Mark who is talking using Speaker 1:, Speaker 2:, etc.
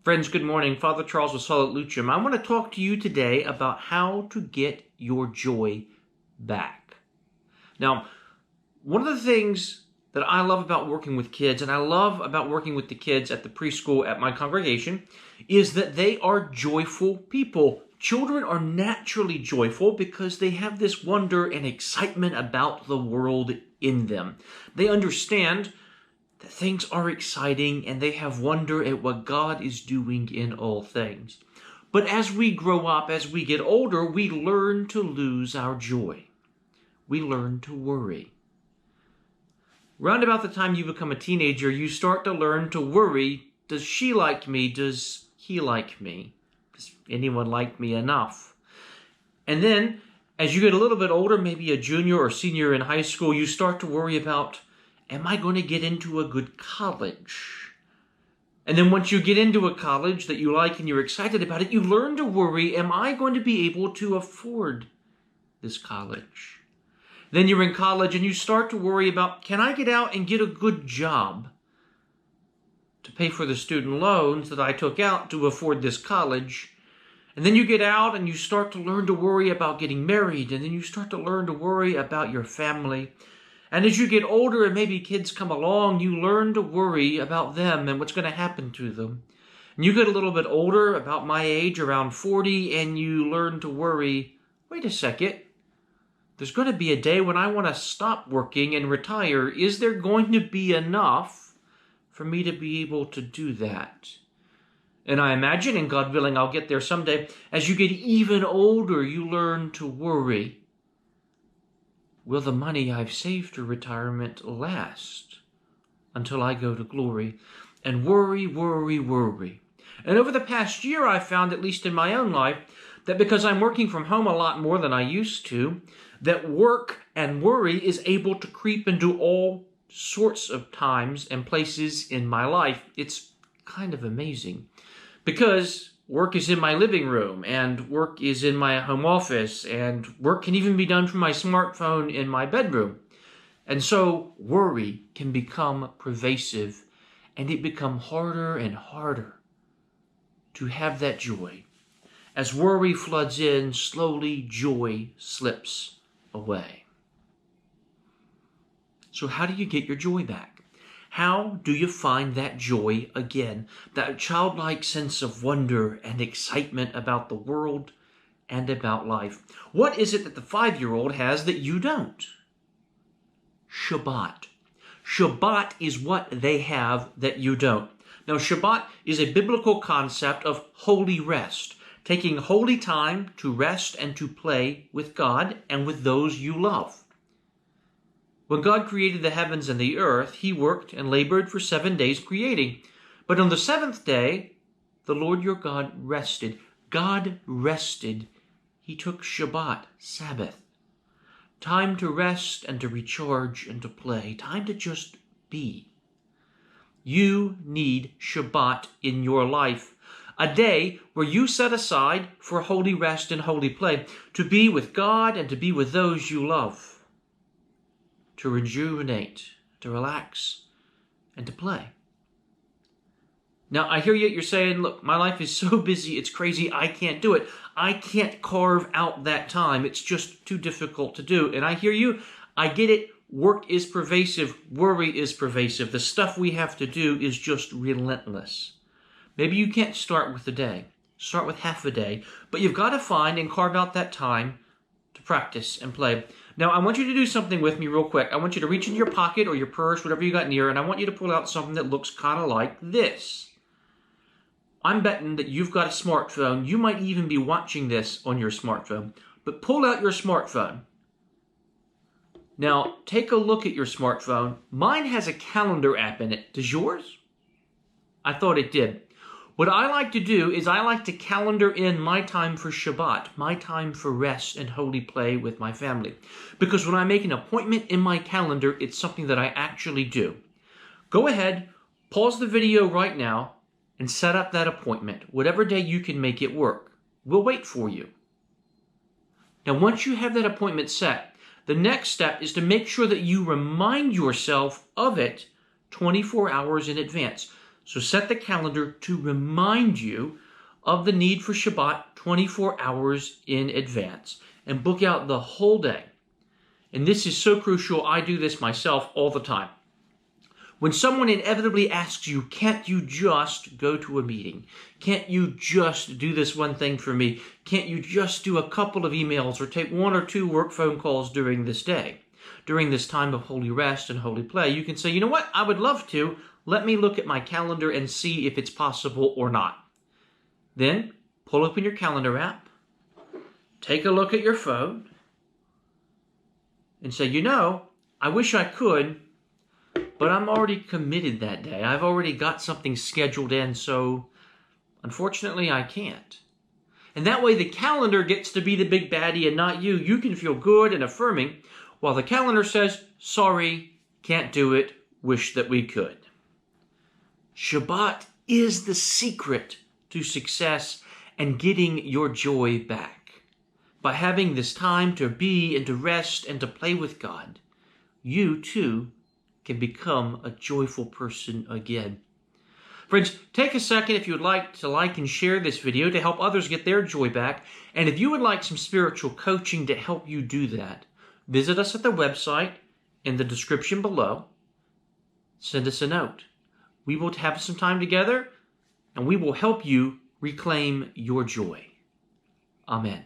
Speaker 1: Friends, good morning. Father Charles with Solid Lucium. I want to talk to you today about how to get your joy back. Now, one of the things that I love about working with kids, and I love about working with the kids at the preschool at my congregation, is that they are joyful people. Children are naturally joyful because they have this wonder and excitement about the world in them. They understand that things are exciting and they have wonder at what God is doing in all things. But as we grow up, as we get older, we learn to lose our joy. We learn to worry. Round about the time you become a teenager, you start to learn to worry. Does she like me? Does he like me? Does anyone like me enough? And then, as you get a little bit older, maybe a junior or senior in high school, you start to worry about, am I going to get into a good college? And then once you get into a college that you like and you're excited about it, you learn to worry, am I going to be able to afford this college? Then you're in college and you start to worry about, can I get out and get a good job to pay for the student loans that I took out to afford this college? And then you get out and you start to learn to worry about getting married, and then you start to learn to worry about your family. And as you get older and maybe kids come along, you learn to worry about them and what's going to happen to them. And you get a little bit older, about my age, around 40, and you learn to worry, wait a second, there's going to be a day when I want to stop working and retire. Is there going to be enough for me to be able to do that? And I imagine, and God willing, I'll get there someday, as you get even older, you learn to worry. Will the money I've saved for retirement last until I go to glory? And worry, worry, worry. And over the past year, I've found, at least in my own life, that because I'm working from home a lot more than I used to, that work and worry is able to creep into all sorts of times and places in my life. It's kind of amazing because work is in my living room, and work is in my home office, and work can even be done from my smartphone in my bedroom. And so worry can become pervasive, and it becomes harder and harder to have that joy. As worry floods in, slowly joy slips away. So how do you get your joy back? How do you find that joy again? That childlike sense of wonder and excitement about the world and about life. What is it that the 5-year-old has that you don't? Shabbat. Shabbat is what they have that you don't. Now, Shabbat is a biblical concept of holy rest, taking holy time to rest and to play with God and with those you love. When God created the heavens and the earth, he worked and labored for 7 days creating. But on the seventh day, the Lord your God rested. God rested. He took Shabbat, Sabbath. Time to rest and to recharge and to play. Time to just be. You need Shabbat in your life. A day where you set aside for holy rest and holy play, to be with God and to be with those you love. To rejuvenate, to relax, and to play. Now, I hear you're saying, look, my life is so busy, it's crazy, I can't do it. I can't carve out that time. It's just too difficult to do. And I hear you. I get it. Work is pervasive. Worry is pervasive. The stuff we have to do is just relentless. Maybe you can't start with a day. Start with half a day. But you've got to find and carve out that time to practice and play. Now, I want you to do something with me real quick. I want you to reach into your pocket or your purse, whatever you got near, and I want you to pull out something that looks kind of like this. I'm betting that you've got a smartphone. You might even be watching this on your smartphone. But pull out your smartphone. Now, take a look at your smartphone. Mine has a calendar app in it. Does yours? I thought it did. What I like to do is I like to calendar in my time for Shabbat, my time for rest and holy play with my family. Because when I make an appointment in my calendar, it's something that I actually do. Go ahead, pause the video right now, and set up that appointment. Whatever day you can make it work. We'll wait for you. Now, once you have that appointment set, the next step is to make sure that you remind yourself of it 24 hours in advance. So set the calendar to remind you of the need for Shabbat 24 hours in advance and book out the whole day. And this is so crucial. I do this myself all the time. When someone inevitably asks you, can't you just go to a meeting? Can't you just do this one thing for me? Can't you just do a couple of emails or take 1 or 2 work phone calls during this day? During this time of holy rest and holy play, you can say, you know what? I would love to. Let me look at my calendar and see if it's possible or not. Then pull open your calendar app, take a look at your phone, and say, you know, I wish I could, but I'm already committed that day. I've already got something scheduled in, so unfortunately I can't. And that way the calendar gets to be the big baddie and not you. You can feel good and affirming, while the calendar says, sorry, can't do it, wish that we could. Shabbat is the secret to success and getting your joy back. By having this time to be and to rest and to play with God, you too can become a joyful person again. Friends, take a second if you would like to like and share this video to help others get their joy back. And if you would like some spiritual coaching to help you do that, visit us at the website in the description below. Send us a note. We will have some time together and we will help you reclaim your joy. Amen.